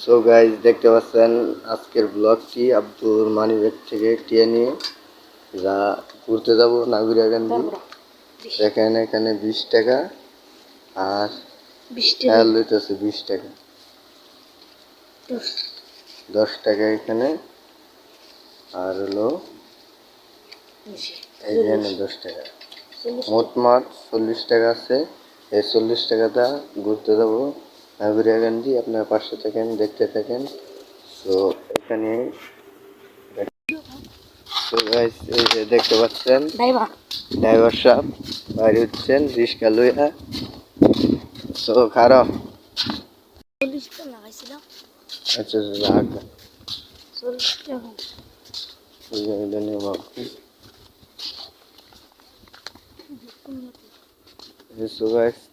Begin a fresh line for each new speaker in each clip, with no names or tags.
So guys দেখতে পাচ্ছেন আজকের ব্লগটি আব্দুর মানিব্যাগ থেকে টিয়ে নিয়ে যা ঘুরতে যাব নাগুরিয়াকান্দি। দেখেন এখানে 20 টাকা আর তেল লইতেছে 20 টাকা, 10 টাকা এখানে, আর হলো এইখানে 10 টাকা, মোটমাট 40 টাকা আছে। এই 40 টাকাটা ঘুরতে যাবো নাগুরিয়াকান্দি। আপনার পাশে থাকেন, দেখতে থাকেন। তো এখানে এই যে দেখতে পাচ্ছেন ড্রাইভার সাহেব বাইরে হচ্ছেন রিক্সা লইয়া। তো খারাপ আচ্ছা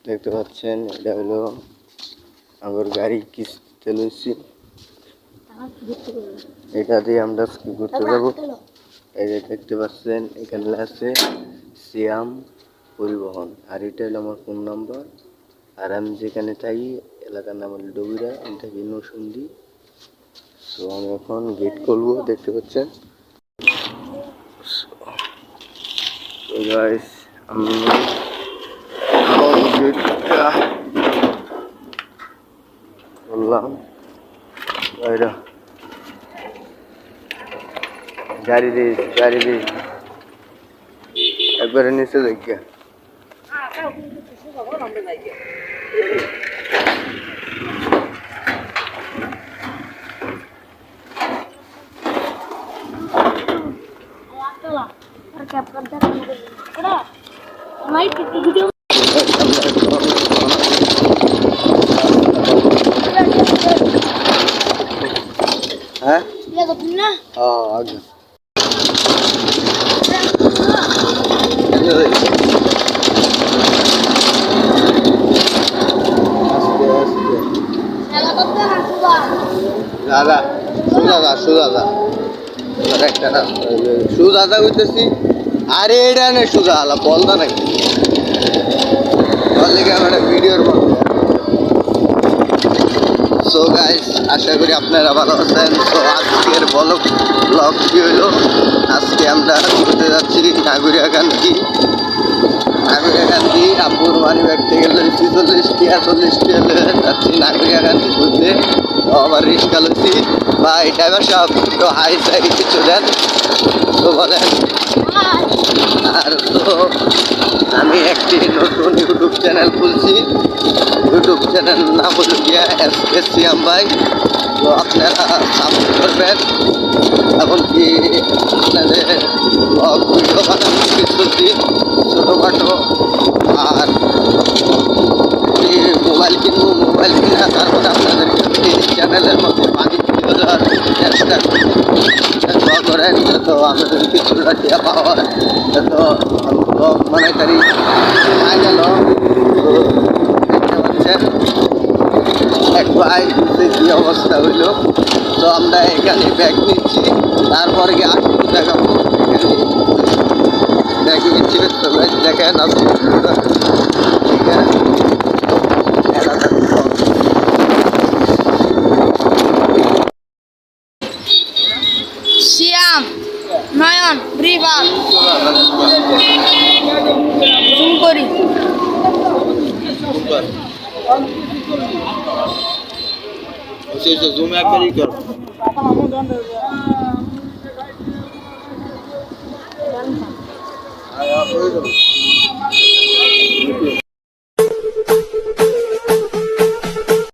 দেখতে পাচ্ছেন এটা হলো আমার গাড়ি কিস্তিতে লইছি, এটা দিয়ে আমরা ঘুরতে যাবো। এই যে দেখতে পাচ্ছেন এখানে আছে সিয়াম পরিবহন, আর এটা হলো আমার ফোন নাম্বার। আর আমি যেখানে থাকি এলাকার নাম হলো ডবিরা, আমি থাকি নৌসন্দি। সো আমি এখন গেট খুলবো, দেখতে পাচ্ছেন। আমি গেটটা বললাম গাড়ি দিয়ে একবারে নিচে দেখিয়া হ্যাঁ আগে দাদা সুদাদা একটা সুদাদা হইতেছি। আরে এটা নেই সুদা আলা বলদা নাকি ভিডিওর মধ্যে। সো গাইস আশা করি আপনারা ভালো আছেন। তো আজকের ব্লগ কি হইলো, আজকে আমরা ঘুরতে যাচ্ছি নাগুরিয়াকান্দি। আব্বুর মানিব্যাগ থেকে 40 টাকা যাচ্ছি নাগুরিয়াকান্দি ঘুরতে। তো আবার রিক্সা লইছি। ভাই ড্রাইভার সাহেব তো হাই সাই কিছু দেন তো বলেন। আর তো আমি একটি নতুন ইউটিউব চ্যানেল খুলছি, ইউটিউব চ্যানেল নাম হলো গিয়া সিয়াম ভাই। তো আপনারা সাপোর্ট করবেন, এমনকি আপনাদের ভিডিও বানানো চলছি ছোটোখাটো। আর মোবাইল কিনবো, মোবাইল কিনা তারপরে আপনাদেরকে এই চ্যানেলের মধ্যে পানি ভিডিও দেওয়ার চেষ্টা দোয়া করেন, তো আমাদের কিছুটা টিয়া পাওয়া তো ব্লগ বানাইতারি পাই গেল। তো দেখতে পাচ্ছেন এক ভাই কি অবস্থা হইল। তো আমরা এখানে ব্যাগ নিচ্ছি, তারপরে গিয়ে 8 টাকা এখানে ব্যাগ নিচ্ছি। তো দেখেন
সিয়াম নয়ন রিভার জুম করি
জুম একবারই কর।